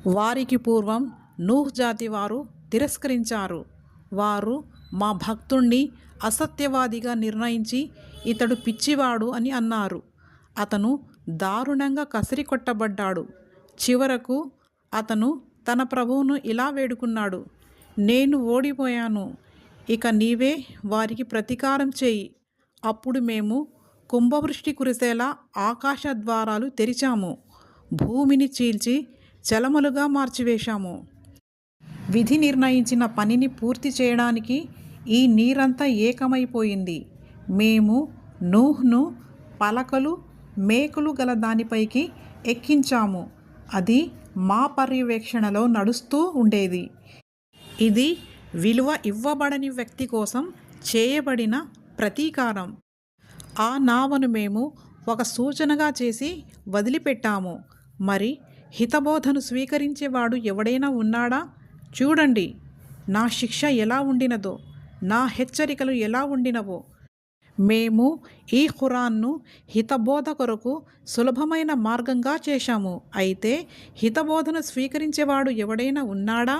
వారికి పూర్వం నూహ్ జాతి వారు తిరస్కరించారు. వారు మా భక్తుణ్ణి అసత్యవాదిగా నిర్ణయించి ఇతడు పిచ్చివాడు అని అన్నారు. అతను దారుణంగా కసిరికొట్టబడ్డాడు. చివరకు అతను తన ప్రభువును ఇలా వేడుకున్నాడు, నేను ఓడిపోయాను, ఇక నీవే వారికి ప్రతీకారం చేయి. అప్పుడు మేము కుంభవృష్టి కురిసేలా ఆకాశ ద్వారాలు తెరిచాము, భూమిని చీల్చి జలములుగా మార్చివేశాము. విధి నిర్ణయించిన పనిని పూర్తి చేయడానికి ఈ నీరంతా ఏకమైపోయింది. మేము నూహ్ను పలకలు మేకులు గల దానిపైకి ఎక్కించాము. అది మా పర్యవేక్షణలో నడుస్తూ ఉండేది. ఇది విలువ ఇవ్వబడని వ్యక్తి కోసం చేయబడిన ప్రతీకారం. ఆ నావను మేము ఒక సూచనగా చేసి వదిలిపెట్టాము. మరి హితబోధను స్వీకరించేవాడు ఎవడైనా ఉన్నాడా? చూడండి, నా శిక్ష ఎలా ఉండినదో, నా హెచ్చరికలు ఎలా ఉండినవో. మేము ఈ ఖురాన్ను హితబోధ కొరకు సులభమైన మార్గంగా చేశాము. అయితే హితబోధను స్వీకరించేవాడు ఎవడైనా ఉన్నాడా?